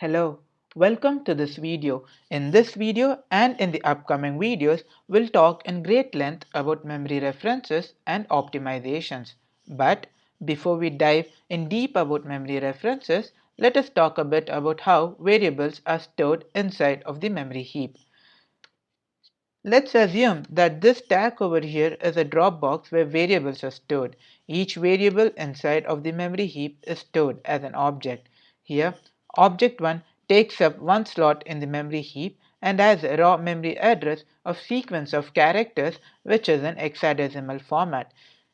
Hello, welcome to this video. In this video and in the upcoming videos, we'll talk in great length about memory references and optimizations. But before we dive in deep about memory references, let us talk a bit about how variables are stored inside of the memory heap. Let's assume that this stack over here is a Dropbox where variables are stored. Each variable inside of the memory heap is stored as an object. Here, object 1 takes up one slot in the memory heap and has a raw memory address of sequence of characters which is in hexadecimal format.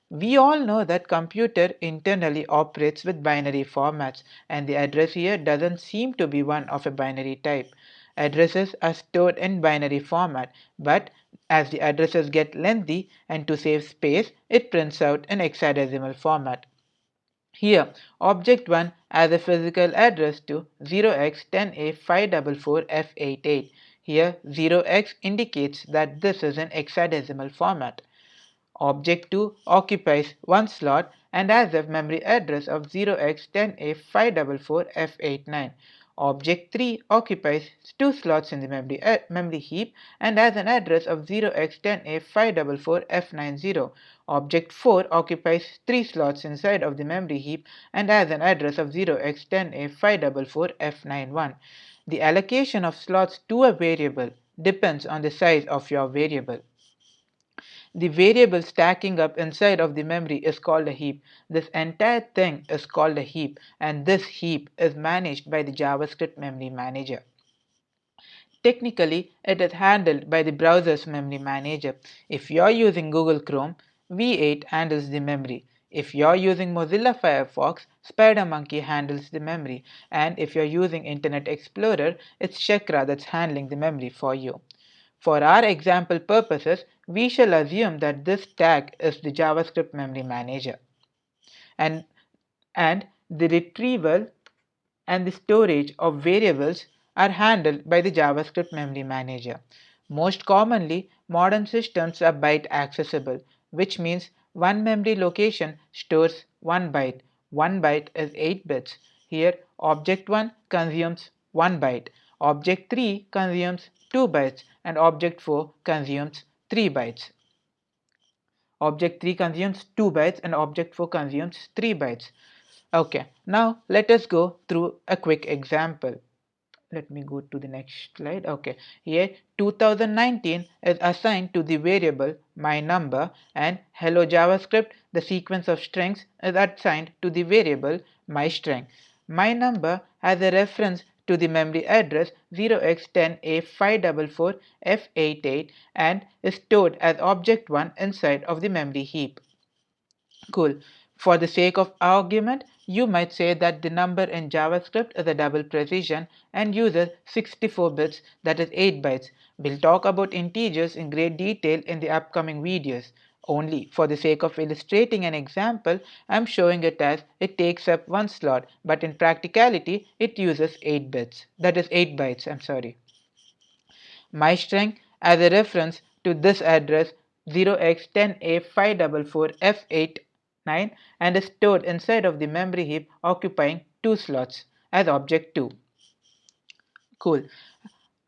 We all know that computer internally operates with binary formats, and the address here doesn't seem to be one of a binary type. Addresses are stored in binary format, but as the addresses get lengthy and to save space, it prints out in hexadecimal format. Here, object 1 has a physical address to 0x10A544F88. Here, 0x indicates that this is in hexadecimal format. Object 2 occupies one slot and has a memory address of 0x10A544F89. Object 3 occupies two slots in the memory heap and has an address of 0x10A544F90. Object 4 occupies three slots inside of the memory heap and has an address of 0x10A544F91. The allocation of slots to a variable depends on the size of your variable. The variable stacking up inside of the memory is called a heap. This entire thing is called a heap, and this heap is managed by the JavaScript memory manager. Technically, it is handled by the browser's memory manager. If you're using Google Chrome, V8 handles the memory. If you're using Mozilla Firefox, SpiderMonkey handles the memory. And if you're using Internet Explorer, it's Chakra that's handling the memory for you. For our example purposes, we shall assume that this tag is the JavaScript memory manager, and the retrieval and the storage of variables are handled by the JavaScript memory manager. Most commonly, modern systems are byte accessible, which means one memory location stores 1 byte. 1 byte is 8 bits. Here, object 1 consumes 1 byte, object 3 consumes 2 bytes, and object 4 consumes 3 bytes. Object 3 consumes 2 bytes and object 4 consumes 3 bytes. Okay, now let us go through a quick example. Let me go to the next slide. Okay, here 2019 is assigned to the variable my number, and hello JavaScript, the sequence of strings, is assigned to the variable my string. My number has a reference to the memory address 0x10A544F88 and is stored as object 1 inside of the memory heap. Cool. For the sake of argument, you might say that the number in JavaScript is a double precision and uses 64 bits, that is 8 bytes. We'll talk about integers in great detail in the upcoming videos. Only for the sake of illustrating an example, I'm showing it as it takes up one slot, but in practicality, it uses 8 bits. That is 8 bytes, I'm sorry. My string as a reference to this address 0x10A544F89 and is stored inside of the memory heap occupying two slots as object 2. Cool.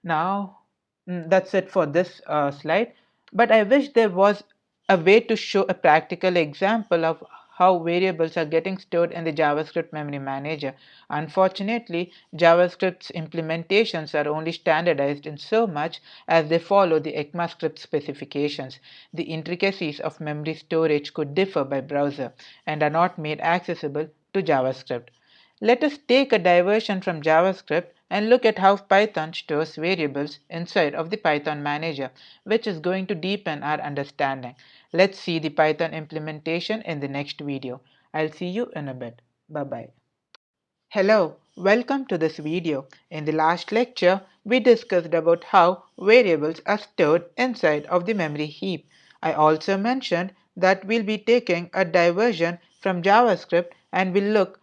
Now that's it for this slide, but I wish there was a way to show a practical example of how variables are getting stored in the JavaScript memory manager. Unfortunately, JavaScript's implementations are only standardized in so much as they follow the ECMAScript specifications. The intricacies of memory storage could differ by browser and are not made accessible to JavaScript. Let us take a diversion from JavaScript and look at how Python stores variables inside of the Python manager, which is going to deepen our understanding. Let's see the Python implementation in the next video. I'll see you in a bit. Bye-bye. Hello, welcome to this video. In the last lecture, we discussed about how variables are stored inside of the memory heap. I also mentioned that we'll be taking a diversion from JavaScript and we'll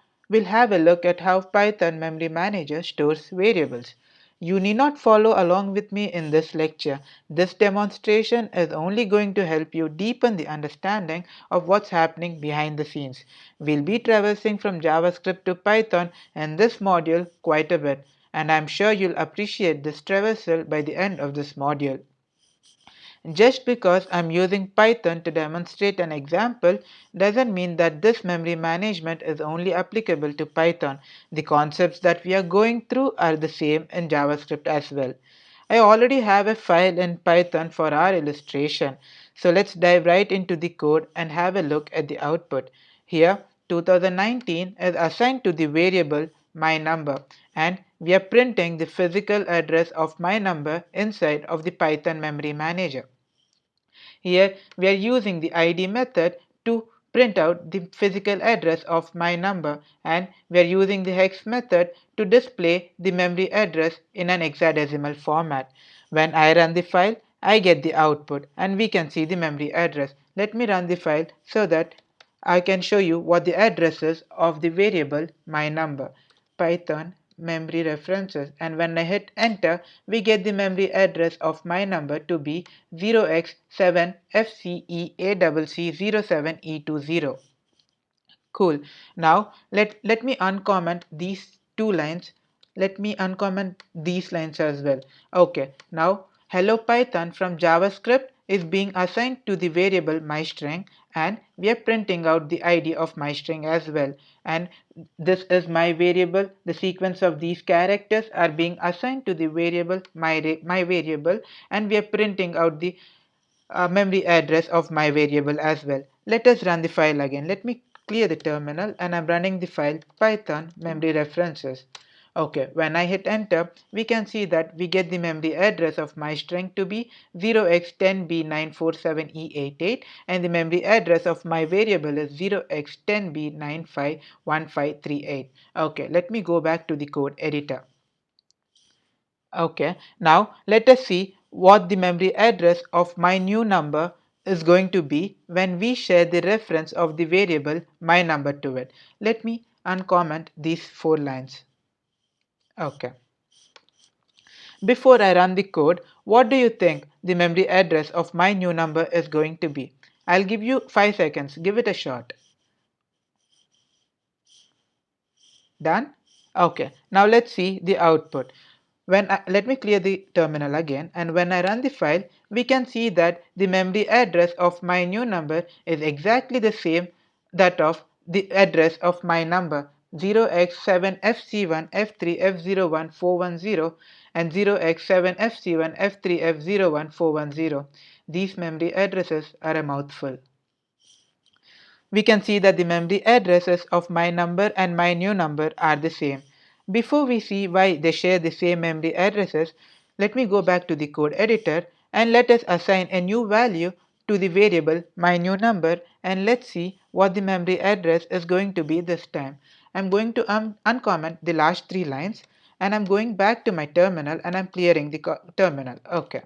have a look at how Python memory manager stores variables. You need not follow along with me in this lecture. This demonstration is only going to help you deepen the understanding of what's happening behind the scenes. We'll be traversing from JavaScript to Python in this module quite a bit. and I'm sure you'll appreciate this traversal by the end of this module. Just because I'm using Python to demonstrate an example doesn't mean that this memory management is only applicable to Python. The concepts that we are going through are the same in JavaScript as well. I already have a file in Python for our illustration, so let's dive right into the code and have a look at the output. Here 2019 is assigned to the variable my number, and we are printing the physical address of my number inside of the Python memory manager. Here we are using the id method to print out the physical address of my number, and we are using the hex method to display the memory address in an hexadecimal format. When I run the file, I get the output and we can see the memory address. Let me run the file so that I can show you what the address is of the variable my number. Python memory references, and when I hit enter we get the memory address of my number to be 0x7FCEACC07E20. Cool. Now let me uncomment these two lines. Let me uncomment these lines as well. Okay. Now hello Python from JavaScript is being assigned to the variable myString, and we are printing out the id of myString as well. And this is my variable. The sequence of these characters are being assigned to the variable my variable, and we are printing out the memory address of my variable as well. Let us run the file again. Let me clear the terminal, and I'm running the file python memory references. Okay, when I hit enter, we can see that we get the memory address of my string to be 0x10b947e88, and the memory address of my variable is 0x10b951538. Okay, let me go back to the code editor. Okay, now let us see what the memory address of my new number is going to be when we share the reference of the variable my number to it. Let me uncomment these 4 lines. Okay. Before I run the code, what do you think the memory address of my new number is going to be? I'll give you 5 seconds. Give it a shot. Done? Okay, now let's see the output. Let me clear the terminal again, and when I run the file, we can see that the memory address of my new number is exactly the same that of the address of my number 0x7fc1f3f01410 and 0x7fc1f3f01410. These memory addresses are a mouthful. We can see that the memory addresses of my number and my new number are the same. Before we see why they share the same memory addresses, let me go back to the code editor and let us assign a new value to the variable my new number, and let's see what the memory address is going to be this time. I'm going to uncomment the last 3 lines, and I'm going back to my terminal and I'm clearing the terminal. Okay.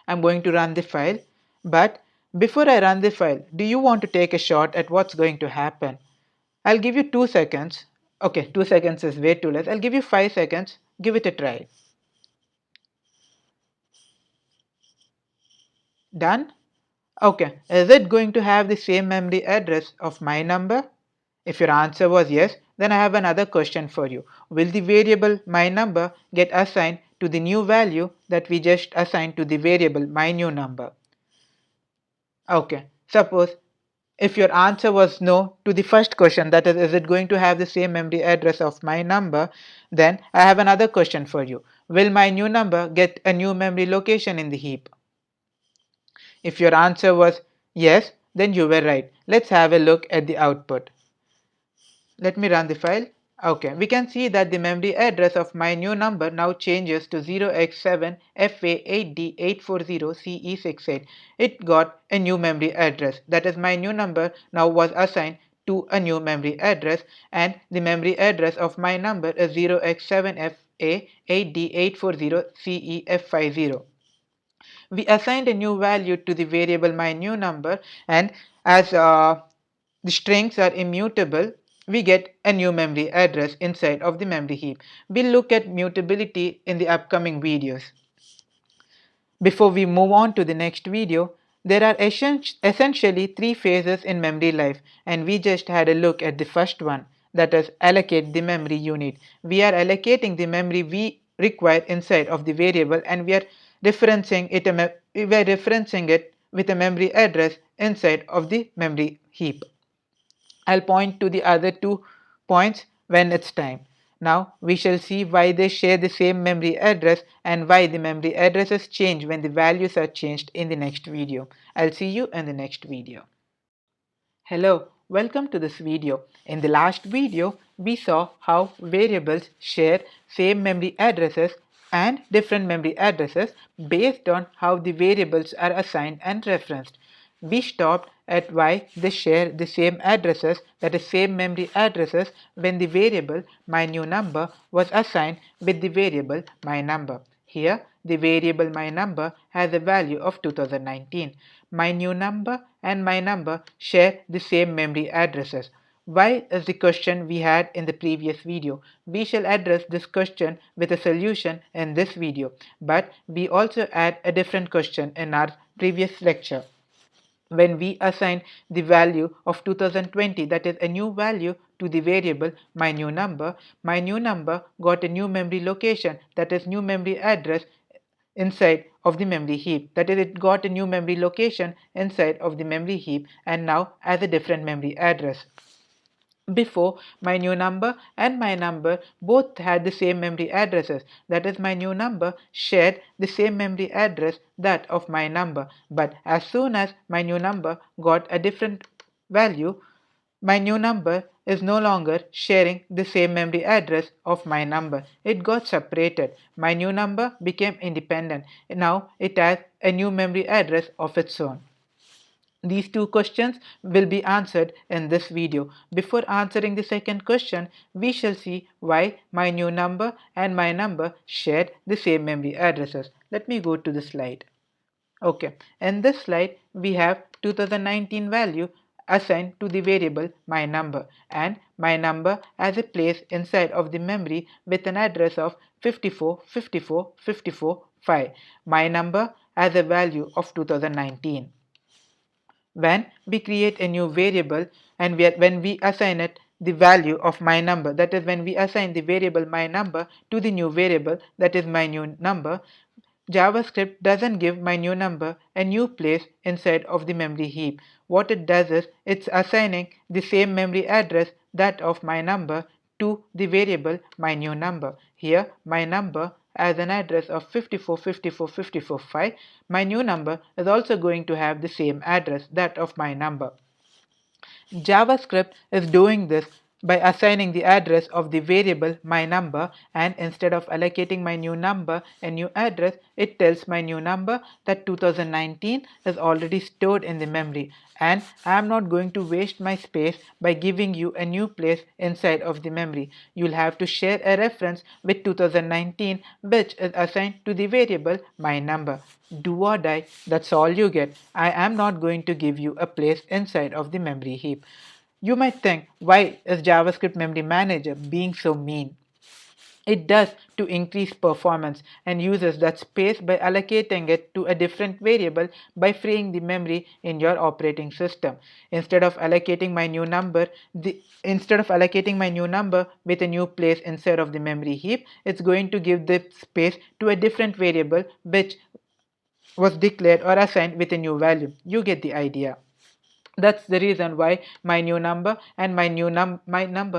I'm going to run the file, but before I run the file, do you want to take a shot at what's going to happen? I'll give you 2 seconds. Okay, 2 seconds is way too less. I'll give you 5 seconds. Give it a try. Done? Okay, is it going to have the same memory address of my number? If your answer was yes, then I have another question for you. Will the variable my number get assigned to the new value that we just assigned to the variable my new number? Okay, suppose if your answer was no to the first question, that is it going to have the same memory address of my number, then I have another question for you. Will my new number get a new memory location in the heap? If your answer was yes, then you were right. Let's have a look at the output. Let me run the file. Okay, we can see that the memory address of my new number now changes to 0x7FA8D840CE68. It got a new memory address. That is, my new number now was assigned to a new memory address, and the memory address of my number is 0x7FA8D840CEF50. We assigned a new value to the variable my new number, and as the strings are immutable, we get a new memory address inside of the memory heap. We'll look at mutability in the upcoming videos. Before we move on to the next video, there are essentially 3 phases in memory life, and we just had a look at the first one, that is allocate the memory unit. We are allocating the memory we require inside of the variable, and we are referencing it with a memory address inside of the memory heap. I'll point to the other 2 points when it's time. Now we shall see why they share the same memory address and why the memory addresses change when the values are changed in the next video. I'll see you in the next video. Hello, welcome to this video. In the last video, we saw how variables share same memory addresses and different memory addresses based on how the variables are assigned and referenced. We stopped at why they share the same addresses, that is same memory addresses, when the variable myNewNumber was assigned with the variable myNumber. Here, the variable myNumber has a value of 2019. MyNewNumber and myNumber share the same memory addresses. Why is the question we had in the previous video. We shall address this question with a solution in this video, but we also add a different question in our previous lecture. When we assign the value of 2020, that is a new value, to the variable myNewNumber got a new memory location, that is new memory address inside of the memory heap. That is, it got a new memory location inside of the memory heap and now has a different memory address. Before, myNewNumber and myNumber both had the same memory addresses. That is, myNewNumber shared the same memory address that of myNumber. But as soon as myNewNumber got a different value, myNewNumber is no longer sharing the same memory address of myNumber. It got separated. myNewNumber became independent. Now it has a new memory address of its own. These two questions will be answered in this video. Before answering the second question, we shall see why myNewNumber and myNumber shared the same memory addresses. Let me go to the slide. Okay, in this slide we have 2019 value assigned to the variable myNumber, and myNumber has a place inside of the memory with an address of 54 54 54 5. myNumber has a value of 2019. When we create a new variable and when we assign it the value of myNumber, that is when we assign the variable myNumber to the new variable, that is myNewNumber, JavaScript doesn't give myNewNumber a new place inside of the memory heap. What it does is it's assigning the same memory address, that of myNumber, to the variable myNewNumber. Here myNumber as an address of 54 54 54 5. myNewNumber is also going to have the same address, that of myNumber. JavaScript is doing this by assigning the address of the variable myNumber, and instead of allocating myNewNumber a new address, it tells myNewNumber that 2019 is already stored in the memory, and I am not going to waste my space by giving you a new place inside of the memory. You'll have to share a reference with 2019 which is assigned to the variable myNumber. Do or die, that's all you get. I am not going to give you a place inside of the memory heap. You might think, why is JavaScript Memory Manager being so mean? It does to increase performance and uses that space by allocating it to a different variable by freeing the memory in your operating system. Instead of allocating myNewNumber with a new place inside of the memory heap, it's going to give the space to a different variable which was declared or assigned with a new value. You get the idea. That's the reason why myNewNumber and myNewNumber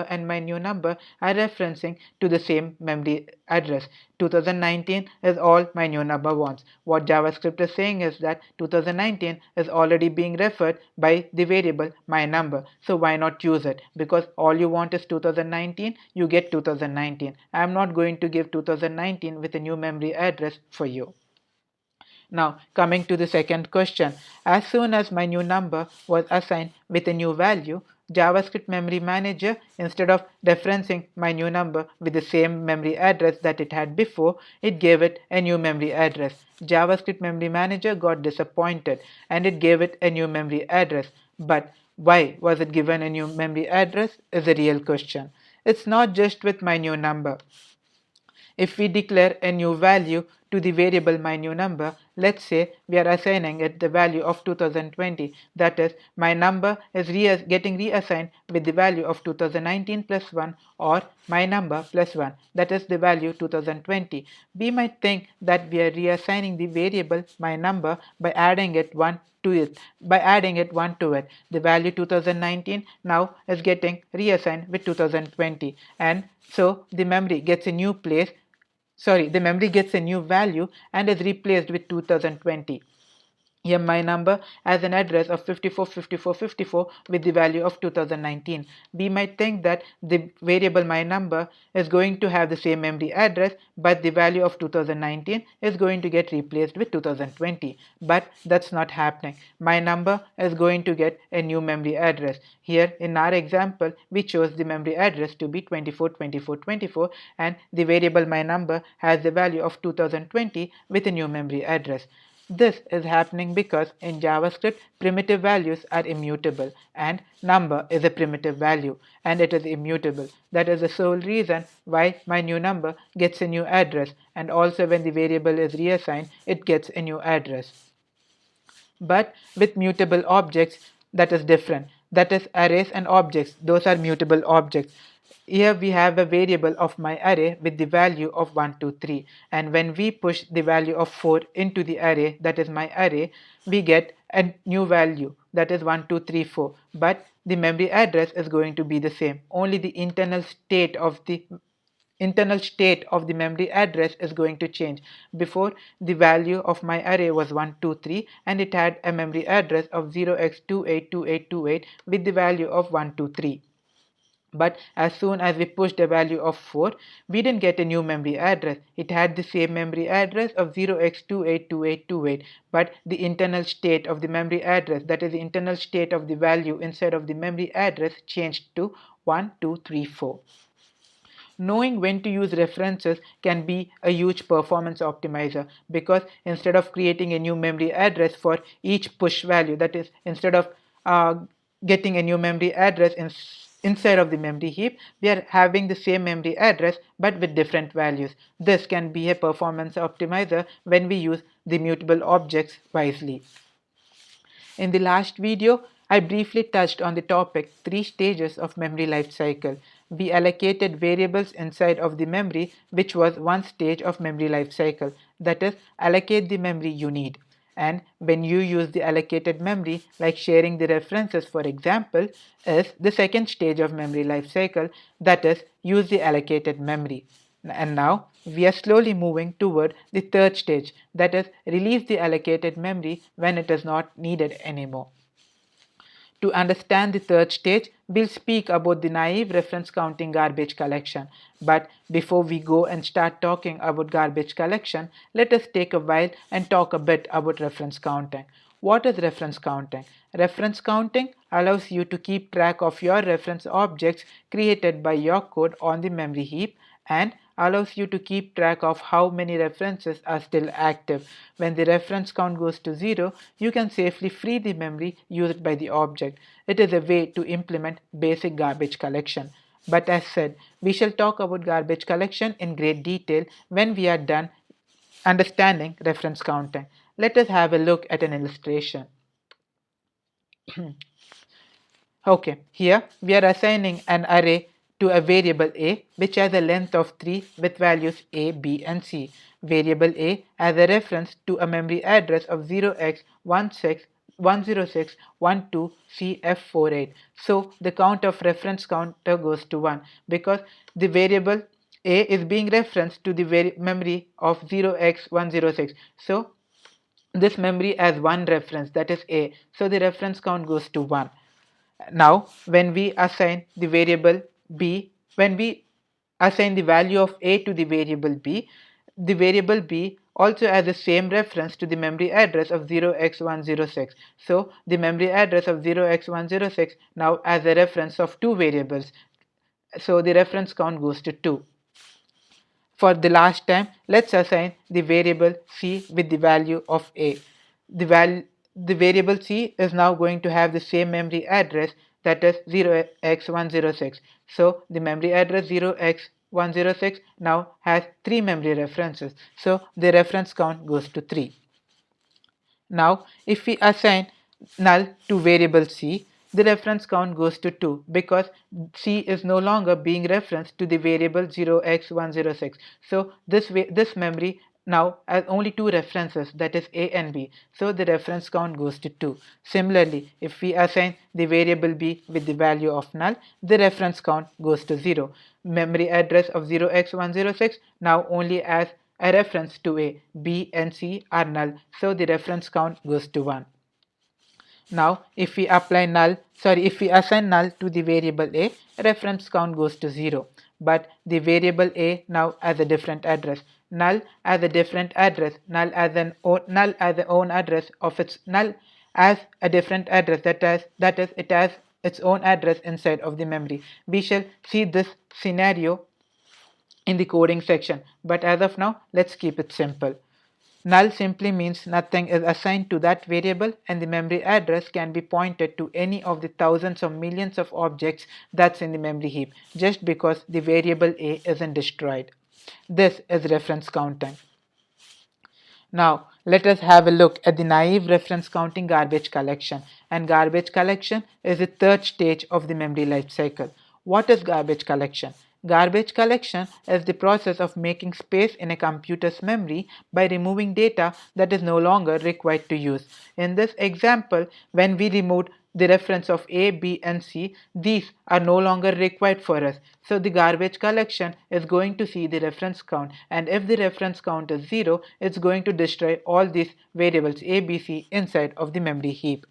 are referencing to the same memory address. 2019 is all myNewNumber wants. What JavaScript is saying is that 2019 is already being referred by the variable myNumber. So why not use it? Because all you want is 2019, you get 2019. I am not going to give 2019 with a new memory address for you. Now coming to the second question, as soon as myNewNumber was assigned with a new value, JavaScript Memory Manager, instead of referencing myNewNumber with the same memory address that it had before, it gave it a new memory address. JavaScript Memory Manager got disappointed and it gave it a new memory address. But why was it given a new memory address is a real question. It's not just with myNewNumber. If we declare a new value to the variable my new number. Let's say we are assigning it the value of 2020, that is my number is getting reassigned with the value of 2019 plus 1, or my number plus 1, that is the value 2020. We might think that we are reassigning the variable my number by adding it 1 to it. The value 2019 now is getting reassigned with 2020, and so the memory gets a new value and is replaced with 2020. Here my number as an address of 545454 with the value of 2019. We might think that the variable my number is going to have the same memory address, but the value of 2019 is going to get replaced with 2020. But that's not happening. My number is going to get a new memory address. Here in our example, we chose the memory address to be 242424, and the variable my number has the value of 2020 with a new memory address. This is happening because in JavaScript, primitive values are immutable, and number is a primitive value and it is immutable. That is the sole reason why my new number gets a new address, and also when the variable is reassigned, it gets a new address. But with mutable objects, that is different. That is arrays and objects, those are mutable objects. Here we have a variable of my array with the value of 1, 2, 3, and when we push the value of 4 into the array, that is my array, we get a new value, that is 1, 2, 3, 4. But the memory address is going to be the same. Only the internal state of the memory address is going to change. Before, the value of my array was 1, 2, 3, and it had a memory address of 0x282828 with the value of 1, 2, 3. But as soon as we pushed the value of 4, we didn't get a new memory address. It had the same memory address of 0x282828, but the internal state of the memory address, that is the internal state of the value inside of the memory address, changed to 1, 2, 3, 4. Knowing when to use references can be a huge performance optimizer, because instead of creating a new memory address for each push value, that is, instead of getting a new memory address inside of the memory heap, we are having the same memory address but with different values. This can be a performance optimizer when we use the mutable objects wisely. In the last video, I briefly touched on the topic 3 stages of memory life cycle. We allocated variables inside of the memory, which was one stage of memory life cycle, that is, allocate the memory you need. And when you use the allocated memory, like sharing the references for example, is the second stage of memory life cycle, that is, use the allocated memory. And now we are slowly moving toward the third stage, that is, release the allocated memory when it is not needed anymore. To understand the third stage, we'll speak about the naive reference counting garbage collection. But before we go and start talking about garbage collection, let us take a while and talk a bit about reference counting. What is reference counting? Reference counting allows you to keep track of your reference objects created by your code on the memory heap, and allows you to keep track of how many references are still active. When the reference count goes to 0, you can safely free the memory used by the object. It is a way to implement basic garbage collection. But as said, we shall talk about garbage collection in great detail when we are done understanding reference counting. Let us have a look at an illustration. Okay, here we are assigning an array to a variable a which has a length of 3 with values a, b and c. Variable a has a reference to a memory address of 0x10612cf48. So the count of reference counter goes to 1 because the variable a is being referenced to the memory of 0x106. So this memory has one reference, that is a, so the reference count goes to 1. Now when we assign the variable b, when we assign the value of a to the variable b also has the same reference to the memory address of 0x106. So the memory address of 0x106 now has a reference of 2 variables, so the reference count goes to 2. For the last time, let's assign the variable c with the value of a. The variable c is now going to have the same memory address, that is 0x106. So the memory address 106 now has 3 memory references, so the reference count goes to 3. Now if we assign null to variable c, the reference count goes to 2 because c is no longer being referenced to the variable 0x106. So this memory now has only two references, that is a and b, so the reference count goes to 2. Similarly, if we assign the variable b with the value of null, the reference count goes to 0. Memory address of 0x106 now only has a reference to a, b and c are null, so the reference count goes to 1. Now if we assign null to the variable a, reference count goes to 0. But the variable a now has a different address. Null has a different address. Null has the own address of its null as a different address, that is it has its own address inside of the memory. We shall see this scenario in the coding section, but as of now let's keep it simple. Null simply means nothing is assigned to that variable, and the memory address can be pointed to any of the thousands or millions of objects that's in the memory heap, just because the variable a isn't destroyed. This is reference counting. Now let us have a look at the naive reference counting garbage collection. And garbage collection is the third stage of the memory life cycle. What is garbage collection? Garbage collection is the process of making space in a computer's memory by removing data that is no longer required to use. In this example, when we removed the reference of A, B and C, these are no longer required for us. So the garbage collection is going to see the reference count, and if the reference count is 0, it's going to destroy all these variables A, B, C inside of the memory heap.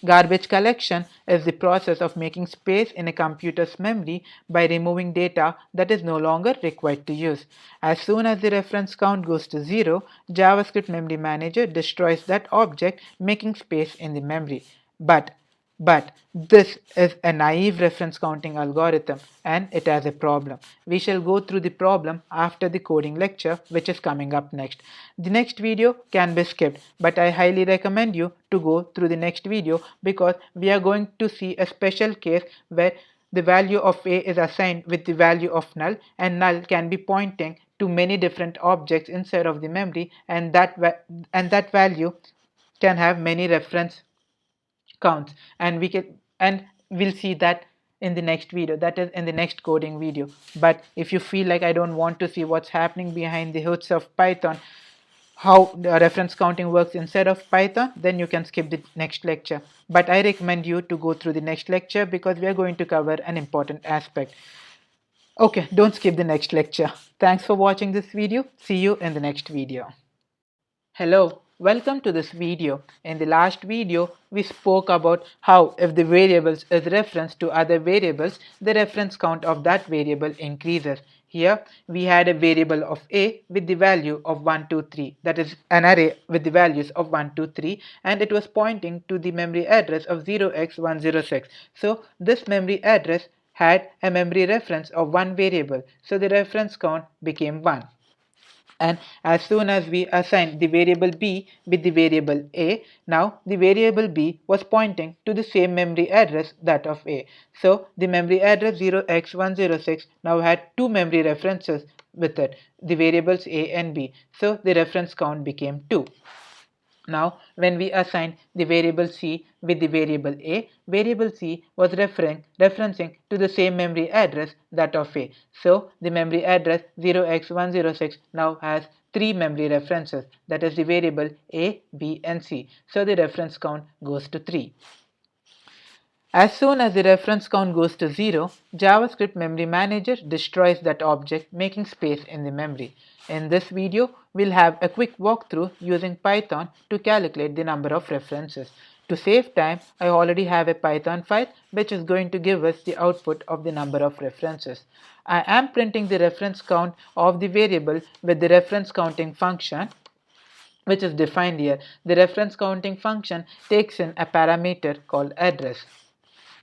Garbage collection is the process of making space in a computer's memory by removing data that is no longer required to use. As soon as the reference count goes to 0, JavaScript Memory Manager destroys that object, making space in the memory. But this is a naive reference counting algorithm and it has a problem. We shall go through the problem after the coding lecture, which is coming up next. The next video can be skipped, but I highly recommend you to go through the next video because we are going to see a special case where the value of a is assigned with the value of null, and null can be pointing to many different objects inside of the memory, and that value can have many reference counts, and we'll see that in the next video, that is in the next coding video. But if you feel like I don't want to see what's happening behind the hoods of Python, how the reference counting works inside of Python, then you can skip the next lecture. But I recommend you to go through the next lecture because we are going to cover an important aspect. Okay, don't skip the next lecture. Thanks for watching this video. See you in the next video. Hello, welcome to this video. In the last video, we spoke about how if the variables is referenced to other variables, the reference count of that variable increases. Here we had a variable of a with the value of 1, 2, 3, that is an array with the values of 1, 2, 3, and it was pointing to the memory address of 0x106. So this memory address had a memory reference of one variable, so the reference count became 1. And as soon as we assign the variable b with the variable a, now the variable b was pointing to the same memory address, that of a. So the memory address 0x106 now had two memory references with it, the variables a and b, so the reference count became 2. Now when we assign the variable c with the variable a, variable c was referencing to the same memory address, that of a. So the memory address 0x106 now has three memory references, that is the variable a, b and c. So the reference count goes to 3. As soon as the reference count goes to 0, JavaScript Memory Manager destroys that object, making space in the memory. In this video, we'll have a quick walkthrough using Python to calculate the number of references. To save time, I already have a Python file which is going to give us the output of the number of references. I am printing the reference count of the variable with the reference counting function, which is defined here. The reference counting function takes in a parameter called address.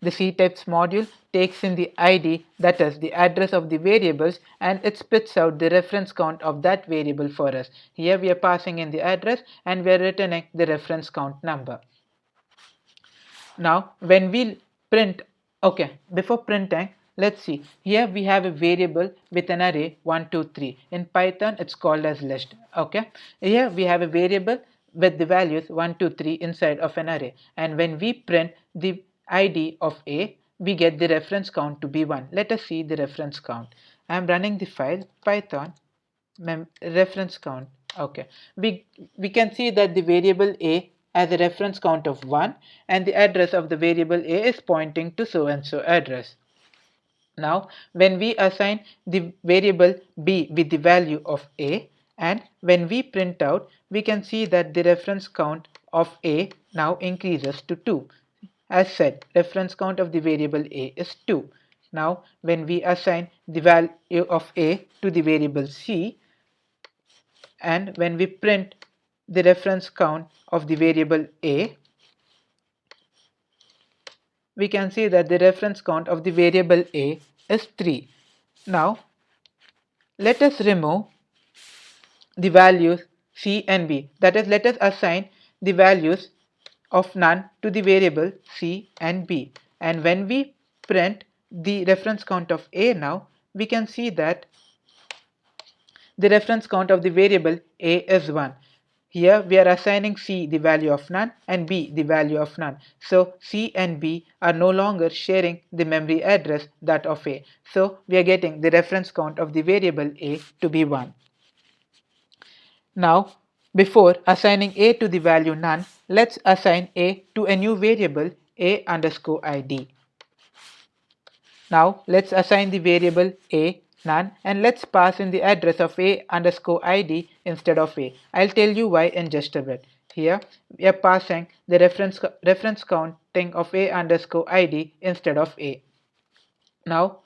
The ctypes module takes in the ID, that is the address of the variables, and it spits out the reference count of that variable for us. Here we are passing in the address and we are returning the reference count number. Now when we print, before printing, Let's see. Here we have a variable with an array 1, 2, 3. In Python, it's called as list. Okay. Here we have a variable with the values 1, 2, 3 inside of an array. And when we print the ID of A, we get the reference count to be 1. Let us see the reference count. I am running the file Python reference count. Okay, we can see that the variable a has a reference count of 1 and the address of the variable a is pointing to so and so address. Now when we assign the variable b with the value of a, and when we print out, we can see that the reference count of a now increases to 2. As said, reference count of the variable a is 2. Now when we assign the value of a to the variable c, and when we print the reference count of the variable a, we can see that the reference count of the variable a is 3. Now let us remove the values c and b, that is, let us assign the values of none to the variable c and b, and when we print the reference count of a, now we can see that the reference count of the variable a is 1. Here we are assigning c the value of none and b the value of none. So c and b are no longer sharing the memory address, that of a. So we are getting the reference count of the variable a to be 1. Now before assigning a to the value none, let's assign a to a new variable a underscore id. Now let's assign the variable a none and let's pass in the address of a underscore id instead of a. I'll tell you why in just a bit. Here we are passing the reference counting of a underscore id instead of a. Now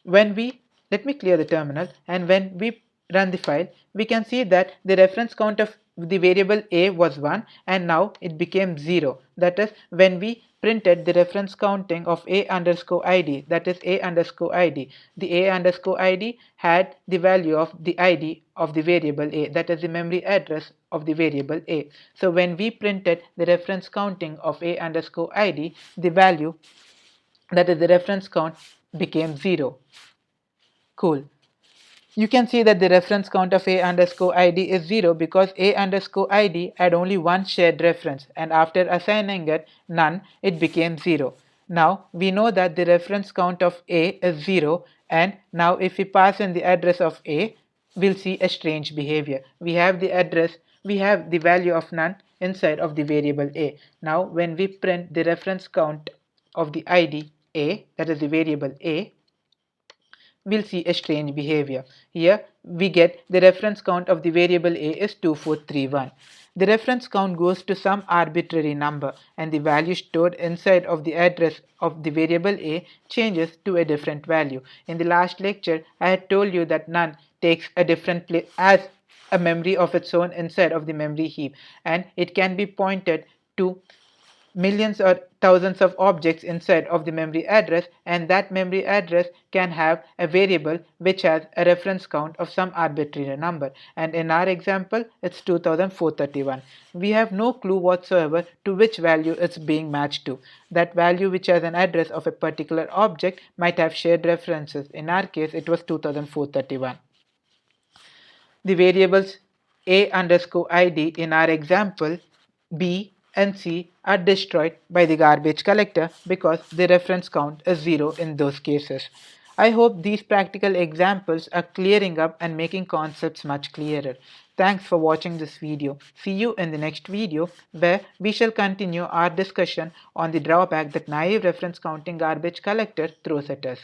when we let me clear the terminal, and when we run the file, we can see that the reference count of the variable a was 1 and now it became 0. That is, when we printed the reference counting of a underscore id, that is a underscore id, the a underscore id had the value of the id of the variable a, that is the memory address of the variable a. So when we printed the reference counting of a underscore id, the value, that is the reference count, became 0. Cool. You can see that the reference count of a underscore id is 0 because a underscore id had only one shared reference, and after assigning it none, it became 0. Now we know that the reference count of a is 0, and now if we pass in the address of a, we'll see a strange behavior. We have the value of none inside of the variable a. Now when we print the reference count of the id a, that is the variable a, we'll see a strange behavior. Here we get the reference count of the variable a is 2431. The reference count goes to some arbitrary number and the value stored inside of the address of the variable a changes to a different value. In the last lecture, I had told you that none takes a different place as a memory of its own inside of the memory heap, and it can be pointed to millions or thousands of objects inside of the memory address, and that memory address can have a variable which has a reference count of some arbitrary number, and in our example it's 2431. We have no clue whatsoever to which value it's being matched to. That value which has an address of a particular object might have shared references. In our case it was 2431. The variables a underscore id in our example, b and c, are destroyed by the garbage collector because the reference count is 0 in those cases. I hope these practical examples are clearing up and making concepts much clearer. Thanks for watching this video. See you in the next video, where we shall continue our discussion on the drawback that naive reference counting garbage collector throws at us.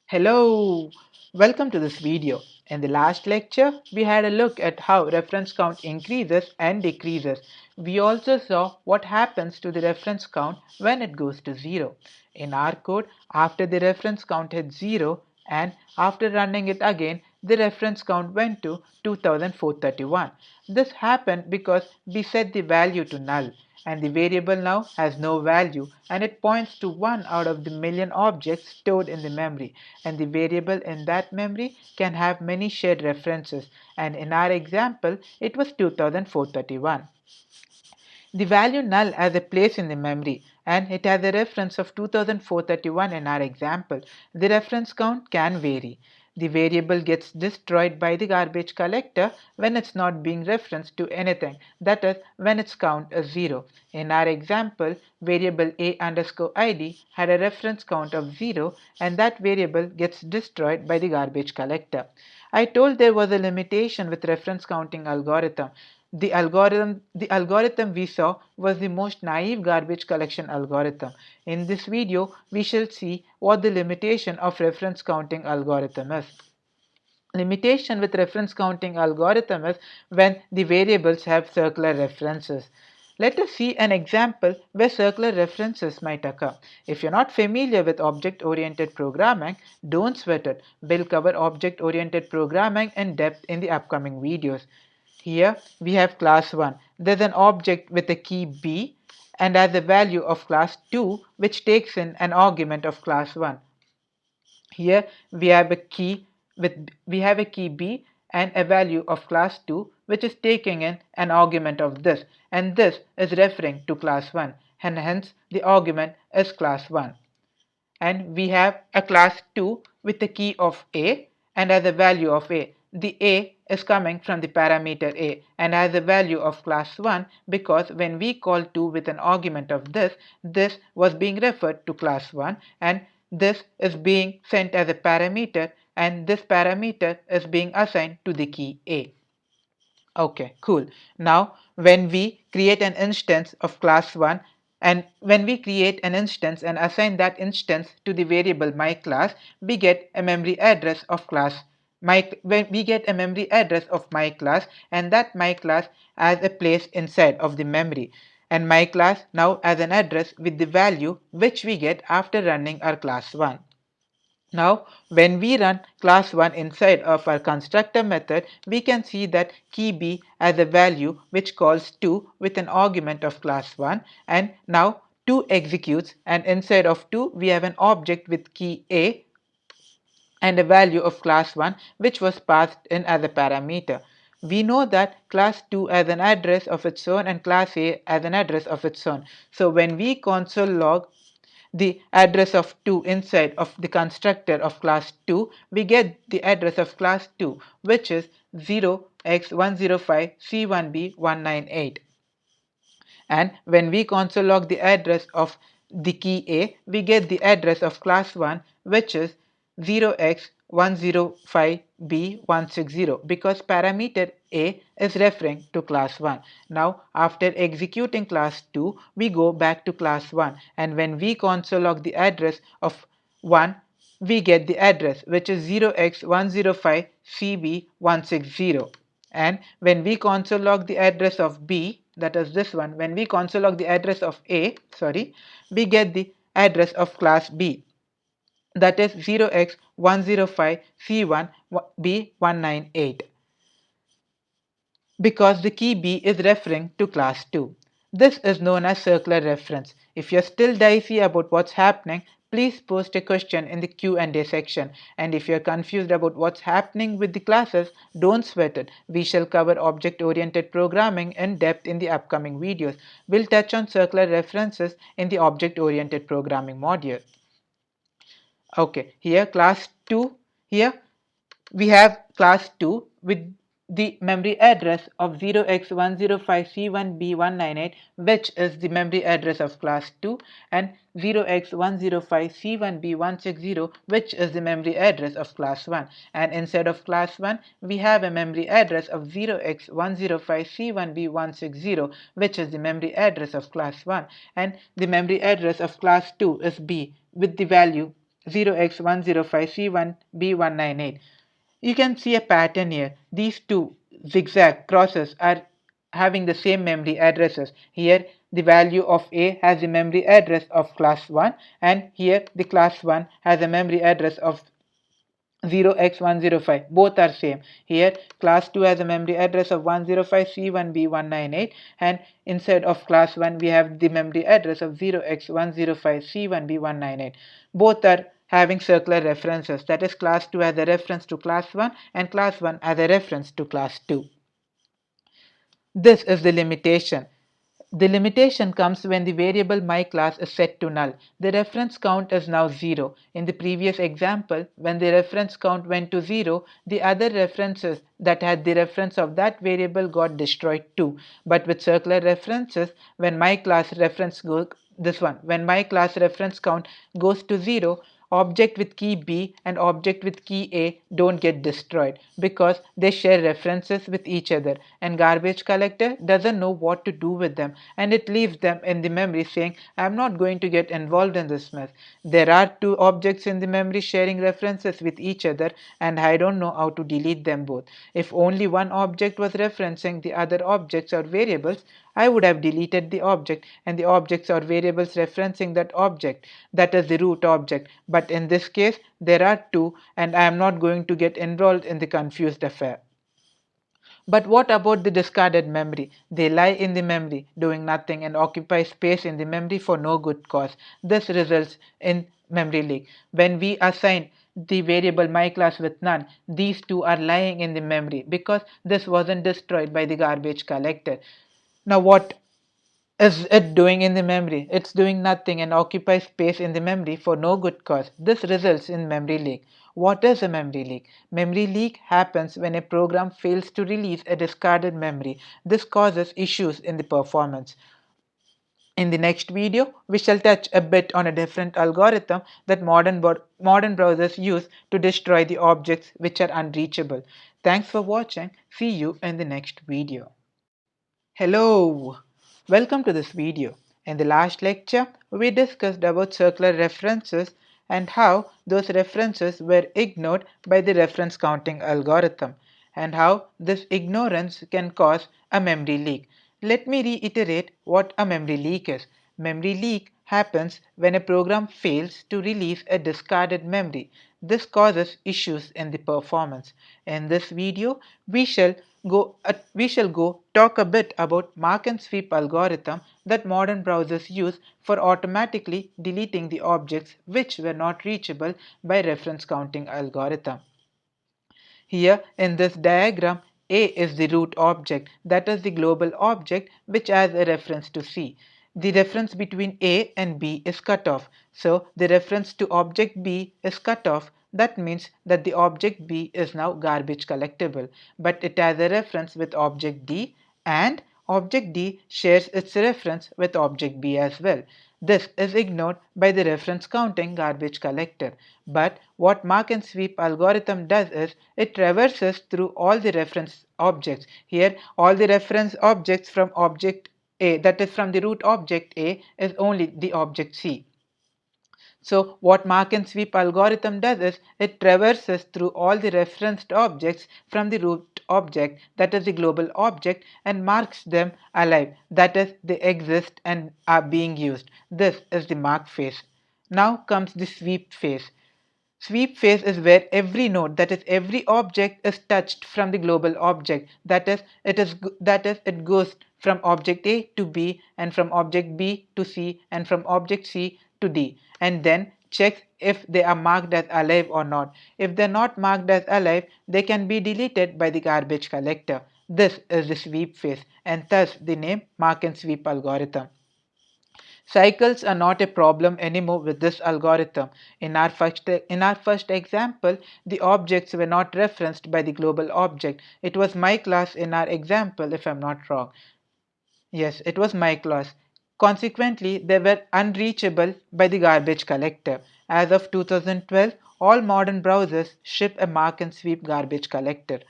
Hello, welcome to this video. In the last lecture, we had a look at how reference count increases and decreases. We also saw what happens to the reference count when it goes to 0. In our code, after the reference count hit 0 and after running it again, the reference count went to 2431. This happened because we set the value to null, and the variable now has no value and it points to one out of the million objects stored in the memory, and the variable in that memory can have many shared references, and in our example it was 2431. The value null has a place in the memory, and it has a reference of 2431 in our example. The reference count can vary. The variable gets destroyed by the garbage collector when it's not being referenced to anything, that is, when its count is 0. In our example, variable a_id had a reference count of 0, and that variable gets destroyed by the garbage collector. I told there was a limitation with reference counting algorithm. The algorithm we saw was the most naive garbage collection algorithm. In this video, we shall see what the limitation of reference counting algorithm is. Limitation with reference counting algorithm is when the variables have circular references. Let us see an example where circular references might occur. If you're not familiar with object-oriented programming, don't sweat it. We'll cover object-oriented programming in depth in the upcoming videos. Here we have class 1. There's an object with a key b and as a value of class 2 which takes in an argument of class 1. Here we have a key b and a value of class 2 which is taking in an argument of this, and this is referring to class 1, and hence the argument is class 1. And we have a class 2 with the key of a and as a value of a. The a is coming from the parameter a and has a value of class 1 because when we call 2 with an argument of this was being referred to class 1, and this is being sent as a parameter, and this parameter is being assigned to the key a. Okay, cool. Now, when we create an instance of class 1 and when we create an instance and assign that instance to the variable myClass, we get a memory address of class myClass, and that myClass has a place inside of the memory, and myClass now has an address with the value which we get after running our class 1. Now, when we run class 1 inside of our constructor method, we can see that key b has a value which calls 2 with an argument of class 1, and now 2 executes, and inside of 2 we have an object with key a and a value of class 1 which was passed in as a parameter. We know that class 2 has an address of its own and class a has an address of its own. So when we console log the address of 2 inside of the constructor of class 2, we get the address of class 2 which is 0x105c1b198. And when we console log the address of the key a, we get the address of class 1 which is 0x105b160 because parameter a is referring to class 1. Now, after executing class 2, we go back to class 1, and when we console log the address of 1, we get the address which is 0x105cb160. And when we console log the address of b, that is this one, when we console log the address of a, we get the address of class b, that is 0x105c1b198 because the key b is referring to class 2. This is known as circular reference. If you're still dicey about what's happening, please post a question in the Q&A section. And if you're confused about what's happening with the classes, don't sweat it. We shall cover object-oriented programming in depth in the upcoming videos. We'll touch on circular references in the object-oriented programming module. Okay, here we have class 2 with the memory address of 0x105c1b198, which is the memory address of class 2, and 0x105c1b160, which is the memory address of class 1. And inside of class 1, we have a memory address of 0x105c1b160, which is the memory address of class 1. And the memory address of class 2 is b with the value 0x105c1b198. You can see a pattern here. These two zigzag crosses are having the same memory addresses. Here the value of a has a memory address of class 1, and here the class 1 has a memory address of 0x105. Both are same. Here class 2 has a memory address of 105c1b198, and inside of class 1 we have the memory address of 0x105c1b198. Both are having circular references, that is class 2 as a reference to class 1 and class 1 as a reference to class 2. This is the limitation. The limitation comes when the variable myClass is set to null. The reference count is now 0. In the previous example, when the reference count went to 0, the other references that had the reference of that variable got destroyed too. But with circular references, when myClass reference goes when myClass reference count goes to 0, object with key B and object with key A don't get destroyed because they share references with each other, and garbage collector doesn't know what to do with them, and it leaves them in the memory saying, I'm not going to get involved in this mess. There are two objects in the memory sharing references with each other, and I don't know how to delete them both. If only one object was referencing the other objects or variables, I would have deleted the object and the objects or variables referencing that object, that is the root object. But in this case, there are two, and I am not going to get involved in the confused affair. But what about the discarded memory? They lie in the memory, doing nothing, and occupy space in the memory for no good cause. This results in memory leak. When we assign the variable myClass with none, these two are lying in the memory because this wasn't destroyed by the garbage collector. Now what is it doing in the memory? It's doing nothing and occupies space in the memory for no good cause. This results in memory leak. What is a memory leak? Memory leak happens when a program fails to release a discarded memory. This causes issues in the performance. In the next video, we shall touch a bit on a different algorithm that modern browsers use to destroy the objects which are unreachable. Thanks for watching. See you in the next video. Hello, welcome to this video. In the last lecture, we discussed about circular references and how those references were ignored by the reference counting algorithm and how this ignorance can cause a memory leak. Let me reiterate what a memory leak is. Memory leak happens when a program fails to release a discarded memory. This causes issues in the performance. In this video, we shall go talk a bit about mark and sweep algorithm that modern browsers use for automatically deleting the objects which were not reachable by reference counting algorithm. Here in this diagram, A is the root object, that is the global object which has a reference to C. The reference between A and B is cut off, so the reference to object B is cut off. That means that the object B is now garbage collectible, but it has a reference with object D, and object D shares its reference with object B as well. This is ignored by the reference counting garbage collector. But what mark and sweep algorithm does is it traverses through all the reference objects. Here all the reference objects from object A, that is from the root object A, is only the object C. So what mark and sweep algorithm does is it traverses through all the referenced objects from the root object, that is the global object, and marks them alive, that is they exist and are being used. This is the mark phase. Now comes the sweep phase. Sweep phase is where every node, that is every object, is touched from the global object. It goes from object A to B, and from object B to C, and from object C to D, and then checks if they are marked as alive or not. If they're not marked as alive, they can be deleted by the garbage collector. This is the sweep phase, and thus the name mark and sweep algorithm. Cycles are not a problem anymore with this algorithm. In our first example, the objects were not referenced by the global object. It was myClass in our example, if I'm not wrong. Yes, it was myClass. Consequently, they were unreachable by the garbage collector. As of 2012, all modern browsers ship a mark and sweep garbage collector.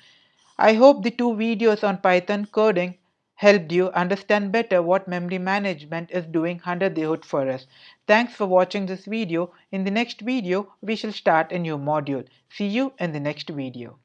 I hope the two videos on Python coding helped you understand better what memory management is doing under the hood for us. Thanks for watching this video. In the next video, we shall start a new module. See you in the next video.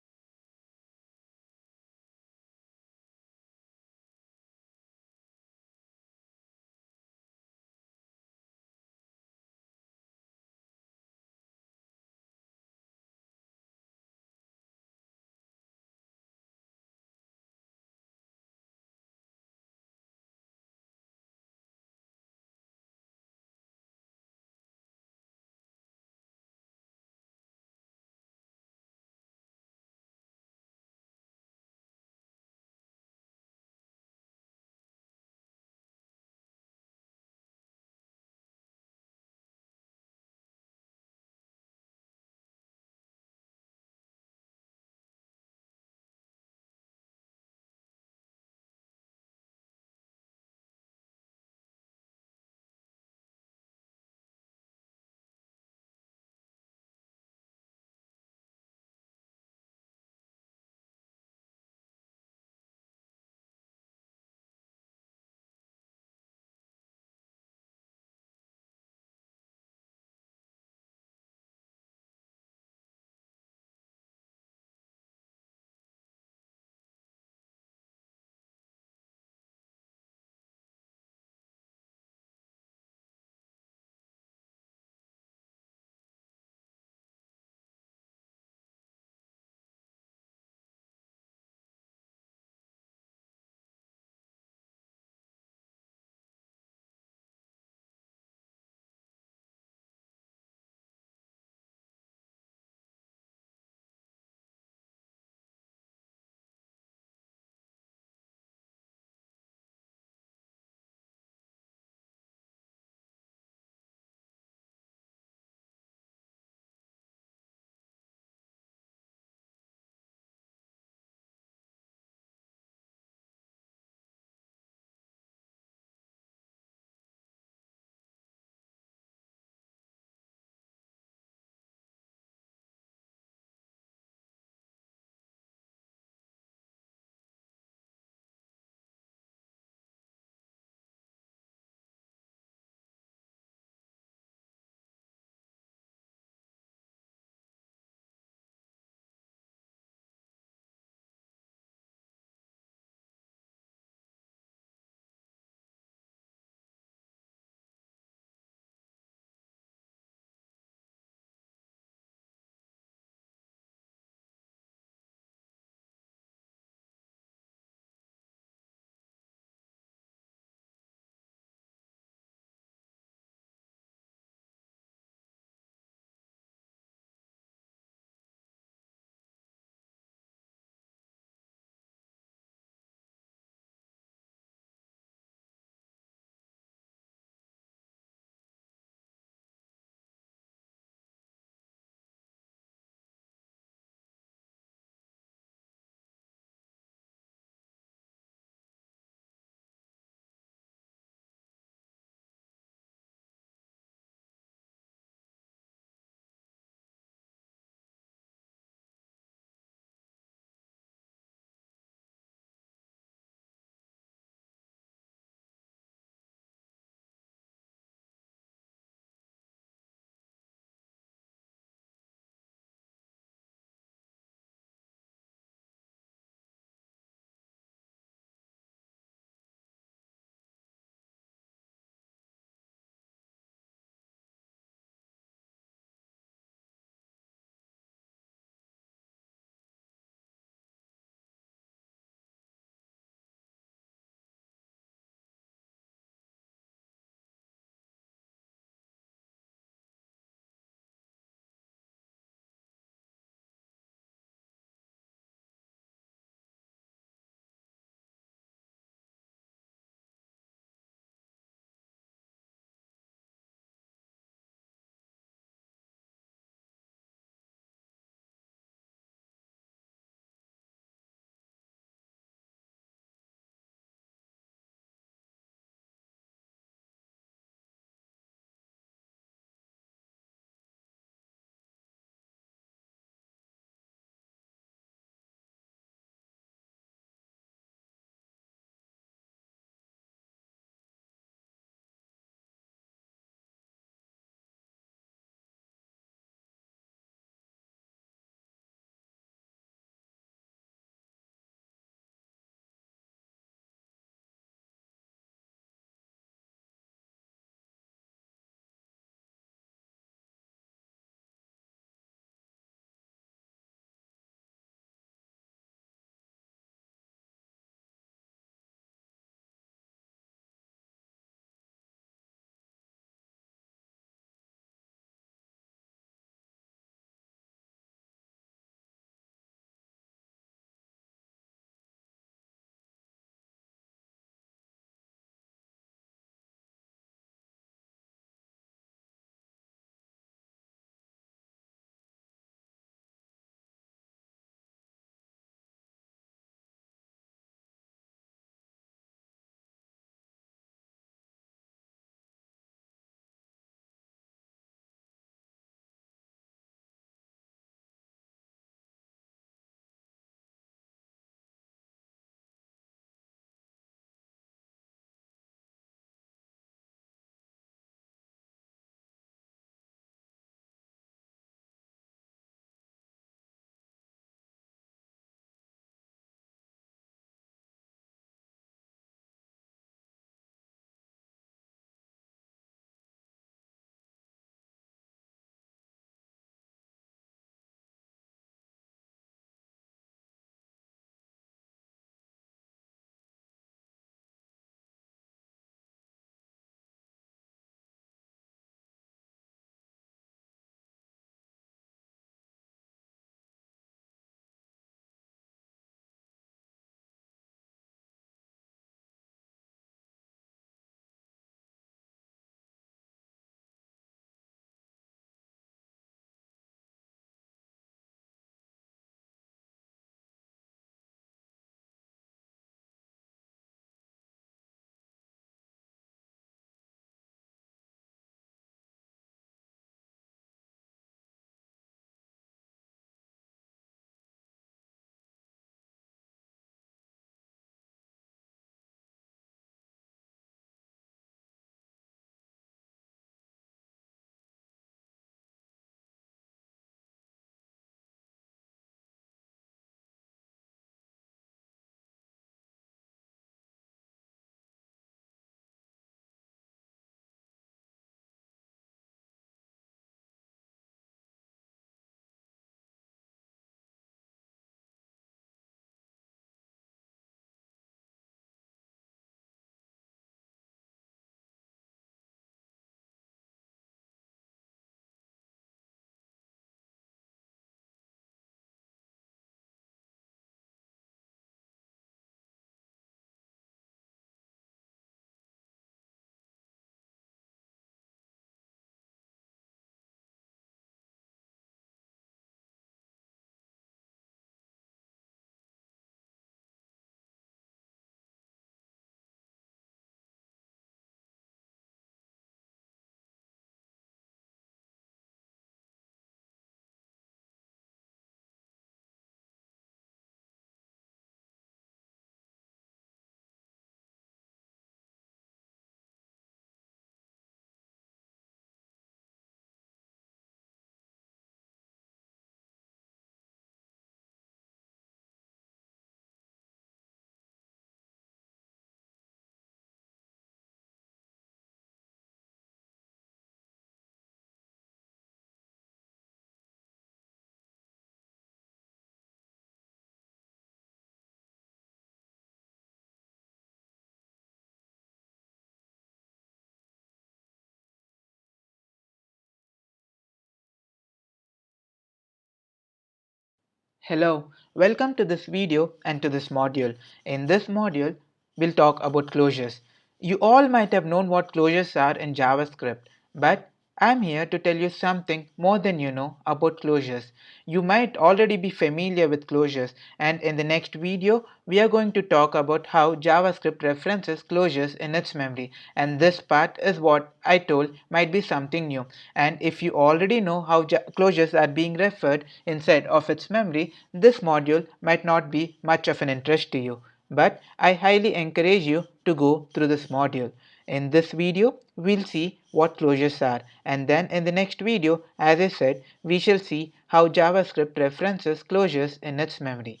Hello, welcome to this video and to this module. In this module, we'll talk about closures. You all might have known what closures are in JavaScript, but I'm here to tell you something more than you know about closures. You might already be familiar with closures, and in the next video, we are going to talk about how JavaScript references closures in its memory, and this part is what I told might be something new. And if you already know how closures are being referred inside of its memory, this module might not be much of an interest to you. But I highly encourage you to go through this module. In this video, we'll see what closures are, and then in the next video, as I said, we shall see how JavaScript references closures in its memory.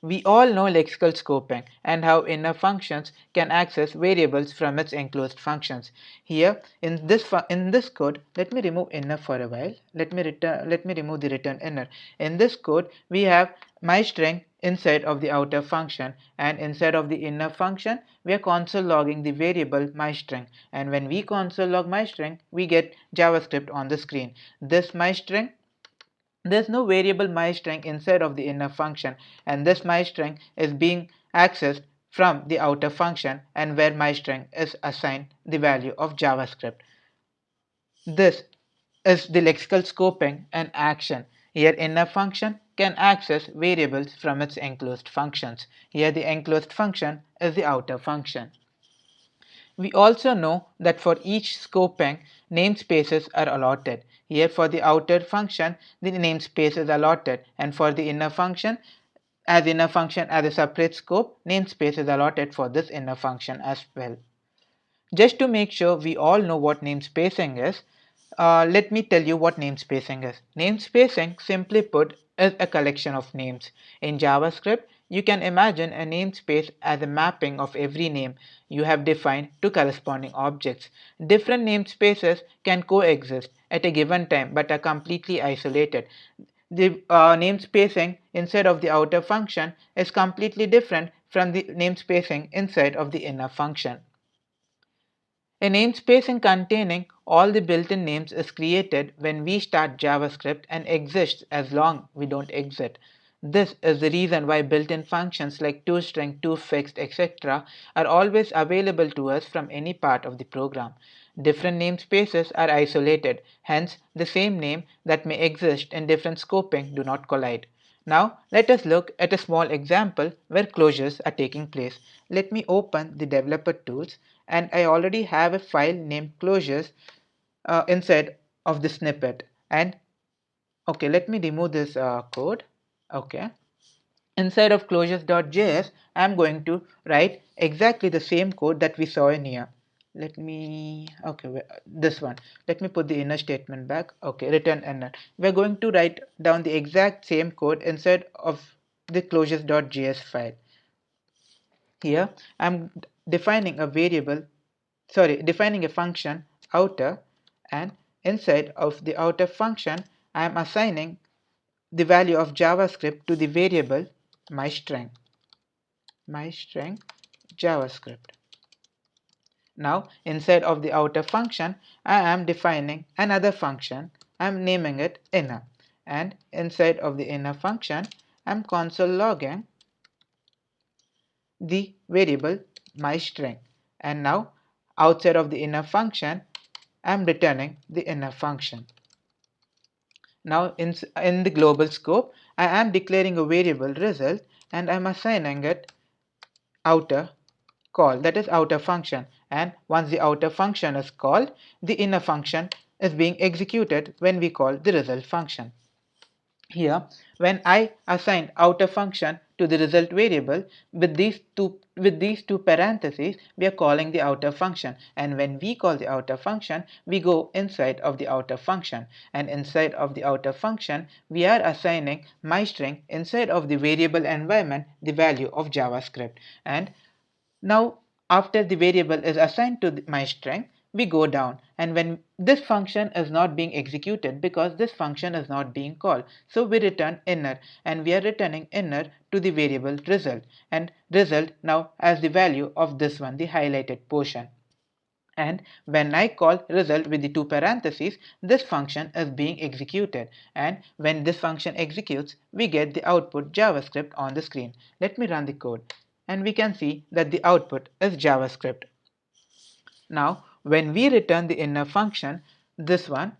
We all know lexical scoping and how inner functions can access variables from its enclosed functions. Here in this code, let me remove inner for a while. Let me remove the return inner. In this code, we have myString inside of the outer function, and inside of the inner function we are console logging the variable myString, and when we console log myString we get JavaScript on the screen. This myString, there's no variable myString inside of the inner function, and this myString is being accessed from the outer function, and where myString is assigned the value of JavaScript. This is the lexical scoping and action. Here inner function can access variables from its enclosed functions. Here the enclosed function is the outer function. We also know that for each scoping, namespaces are allotted. Here for the outer function, the namespace is allotted, and for the inner function as a separate scope, namespace is allotted for this inner function as well. Just to make sure we all know what namespacing is, let me tell you what namespacing is. Namespacing, simply put, is a collection of names. In JavaScript, you can imagine a namespace as a mapping of every name you have defined to corresponding objects. Different namespaces can coexist at a given time but are completely isolated. The namespacing inside of the outer function is completely different from the namespacing inside of the inner function. A namespace containing all the built-in names is created when we start JavaScript and exists as long we don't exit. This is the reason why built-in functions like toString, toFixed, etc. are always available to us from any part of the program. Different namespaces are isolated, hence the same name that may exist in different scoping do not collide. Now let us look at a small example where closures are taking place. Let me open the developer tools, and I already have a file named closures inside of the snippet. And okay, let me remove this code. Okay, inside of closures.js I'm going to write exactly the same code that we saw in here. Let me, okay, this one, let me put the inner statement back. Okay, return inner. We're going to write down the exact same code inside of the closures.js file. Here I'm defining a variable, defining a function outer, and inside of the outer function I am assigning the value of JavaScript to the variable myString JavaScript. Now inside of the outer function I am defining another function. I am naming it inner, and inside of the inner function I am console logging the variable myString, and now outside of the inner function I am returning the inner function. Now in the global scope I am declaring a variable result, and I am assigning it outer call, that is outer function, and once the outer function is called, the inner function is being executed when we call the result function. Here when I assign outer function to the result variable with these two parentheses, we are calling the outer function, and when we call the outer function we go inside of the outer function, and inside of the outer function we are assigning myString inside of the variable environment the value of JavaScript. And now after the variable is assigned to myString, we go down, and when this function is not being executed because this function is not being called, so we return inner, and we are returning inner to the variable result, and result now as the value of this one, the highlighted portion. And when I call result with the two parentheses, this function is being executed, and when this function executes, we get the output JavaScript on the screen. Let me run the code, and we can see that the output is JavaScript. Now when we return the inner function, this one,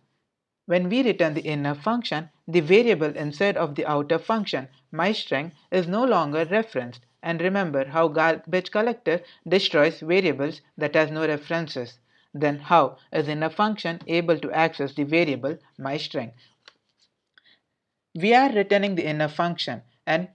when we return the inner function, the variable inside of the outer function, myString, is no longer referenced. And remember how garbage collector destroys variables that has no references. Then how is inner function able to access the variable myString? We are returning the inner function, and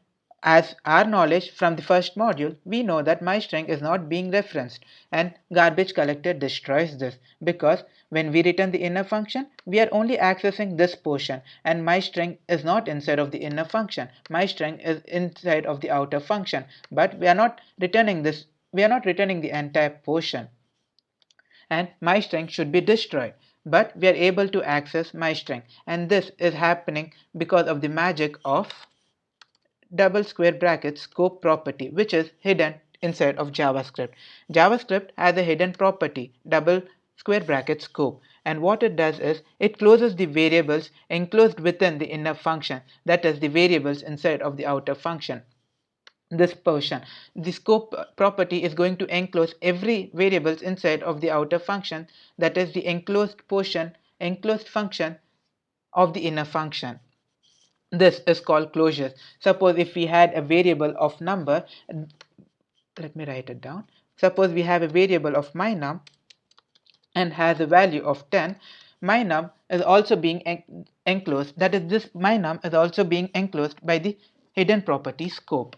as our knowledge from the first module, we know that myString is not being referenced, and garbage collector destroys this because when we return the inner function, we are only accessing this portion, and myString is not inside of the inner function. MyString is inside of the outer function, but we are not returning this. We are not returning the entire portion, and myString should be destroyed. But we are able to access myString, and this is happening because of the magic of double square bracket scope property, which is hidden inside of JavaScript. JavaScript has a hidden property, double square bracket scope, and what it does is it closes the variables enclosed within the inner function, that is the variables inside of the outer function. This portion, the scope property, is going to enclose every variables inside of the outer function, that is the enclosed portion, enclosed function of the inner function. This is called closures. Suppose if we had a variable of number, let me write it down. Suppose we have a variable of mynum and has a value of 10. Mynum is also being enclosed, that is this mynum is also being enclosed by the hidden property scope.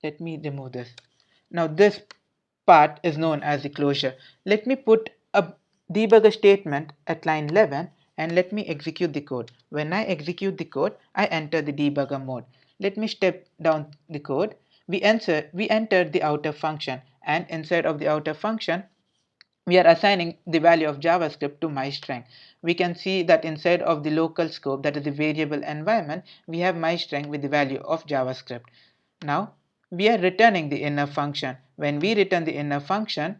Let me remove this. Now this part is known as the closure. Let me put a debugger statement at line 11 and let me execute the code. When I execute the code, I enter the debugger mode. Let me step down the code. We enter the outer function, and inside of the outer function, we are assigning the value of JavaScript to myString. We can see that inside of the local scope, that is the variable environment, we have myString with the value of JavaScript. Now we are returning the inner function. When we return the inner function,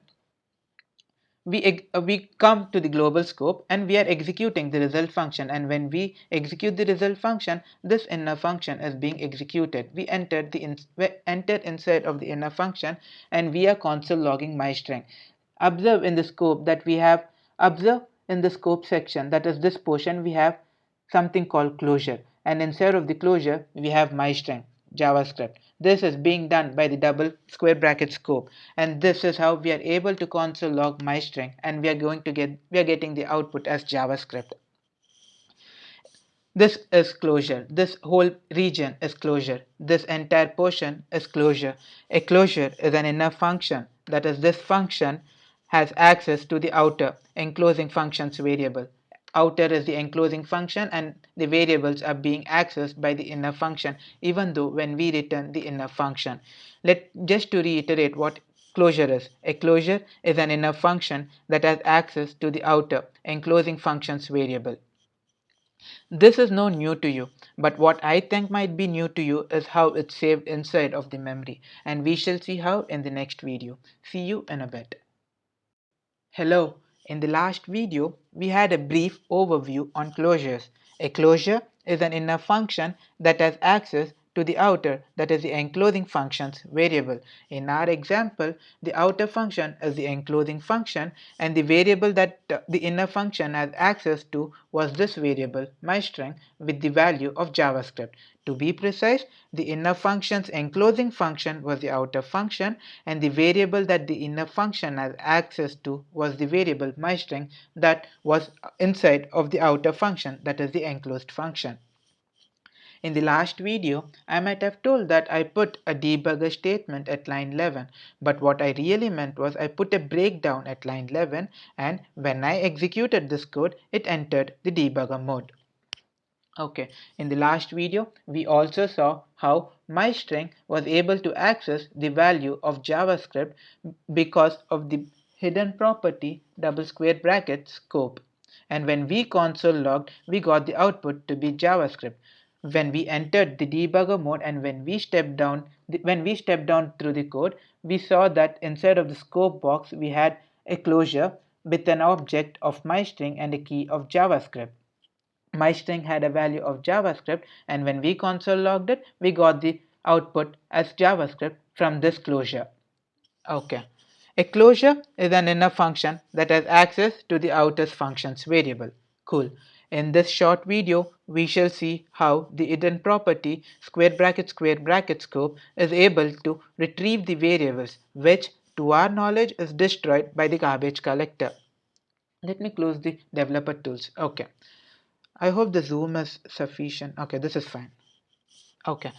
we come to the global scope and we are executing the result function, and when we execute the result function, this inner function is being executed. We enter inside of the inner function and we are console logging myString. Observe in the scope that we have, observe in the scope section, that is this portion, we have something called closure, and inside of the closure we have myString JavaScript. This is being done by the double square bracket scope, and this is how we are able to console log myString, and we are getting the output as JavaScript. This is closure. This whole region is closure. This entire portion is closure. A closure is an inner function, that is this function has access to the outer enclosing functions variable. Outer is the enclosing function and the variables are being accessed by the inner function, even though when we return the inner function. Just to reiterate what closure is. A closure is an inner function that has access to the outer enclosing functions variable. This is no new to you, but what I think might be new to you is how it's saved inside of the memory, and we shall see how in the next video. See you in a bit. Hello, in the last video we had a brief overview on closures. A closure is an inner function that has access to the outer, that is the enclosing function's variable. In our example, the outer function is the enclosing function and the variable that the inner function has access to was this variable myString with the value of JavaScript. To be precise, the inner function's enclosing function was the outer function and the variable that the inner function has access to was the variable myString that was inside of the outer function, that is the enclosed function. In the last video, I might have told that I put a debugger statement at line 11, but what I really meant was I put a breakdown at line 11, and when I executed this code, it entered the debugger mode. Okay, in the last video, we also saw how myString was able to access the value of JavaScript because of the hidden property double square bracket scope. And when we console logged, we got the output to be JavaScript. When we entered the debugger mode and when we stepped down through the code, we saw that inside of the scope box we had a closure with an object of myString and a key of JavaScript. MyString had a value of JavaScript, and when we console logged it, we got the output as JavaScript from this closure. Okay. A closure is an inner function that has access to the outer function's variable. Cool. In this short video, we shall see how the hidden property square bracket scope is able to retrieve the variables, which to our knowledge is destroyed by the garbage collector. Let me close the developer tools. Okay. I hope the zoom is sufficient. Okay, this is fine. Okay.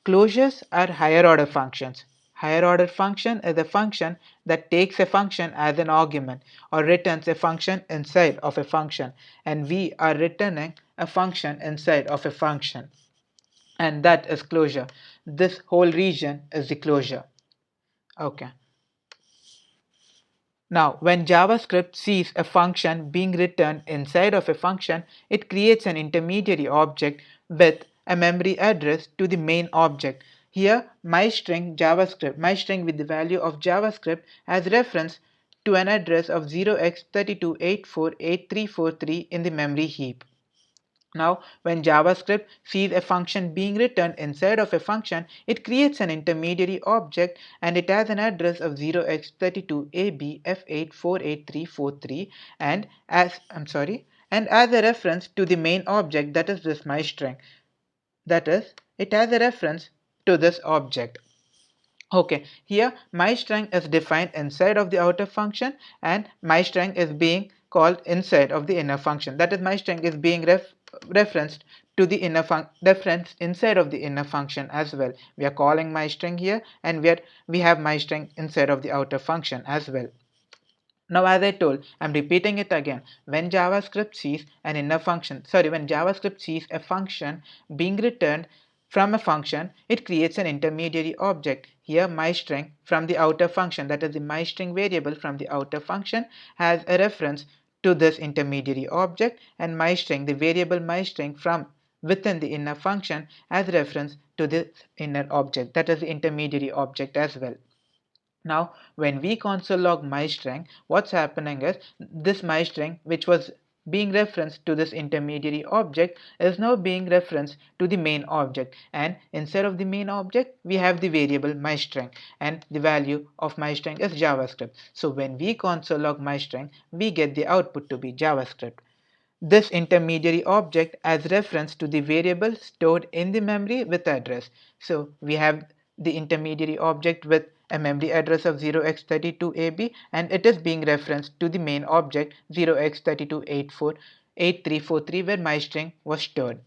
Closures are higher order functions. Higher order function is a function that takes a function as an argument or returns a function inside of a function, and we are returning a function inside of a function, and that is closure. This whole region is the closure. Okay. Now, when JavaScript sees a function being returned inside of a function, it creates an intermediary object with a memory address to the main object. Here, myString JavaScript, myString with the value of JavaScript as reference to an address of 0x32848343 in the memory heap. Now, when JavaScript sees a function being returned inside of a function, it creates an intermediary object and it has an address of 0x32abf848343 and as a reference to the main object, that is this myString. That is, it has a reference to this object. Okay, here myString is defined inside of the outer function and myString is being called inside of the inner function. That is, myString is being referenced to the inner reference inside of the inner function as well. We are calling myString here, and we have myString inside of the outer function as well. Now, as I told, I'm repeating it again. When JavaScript sees a function being returned from a function, it creates an intermediary object. Here, myString from the outer function, that is the myString variable from the outer function, has a reference to this intermediary object, and myString, the variable myString from within the inner function, has reference to this inner object, that is the intermediary object as well. Now, when we console log myString, what's happening is this myString, which was being referenced to this intermediary object, is now being referenced to the main object, and instead of the main object we have the variable myString, and the value of myString is JavaScript. So when we console log myString, we get the output to be JavaScript. This intermediary object as reference to the variable stored in the memory with address. So we have the intermediary object with a memory address of 0x32ab, and it is being referenced to the main object 0x32848343 where myString was stored.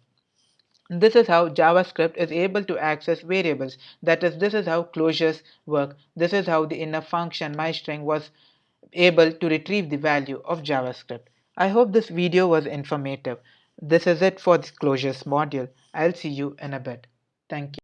This is how JavaScript is able to access variables. That is, this is how closures work. This is how the inner function myString was able to retrieve the value of JavaScript. I hope this video was informative. This is it for this closures module. I'll see you in a bit. Thank you.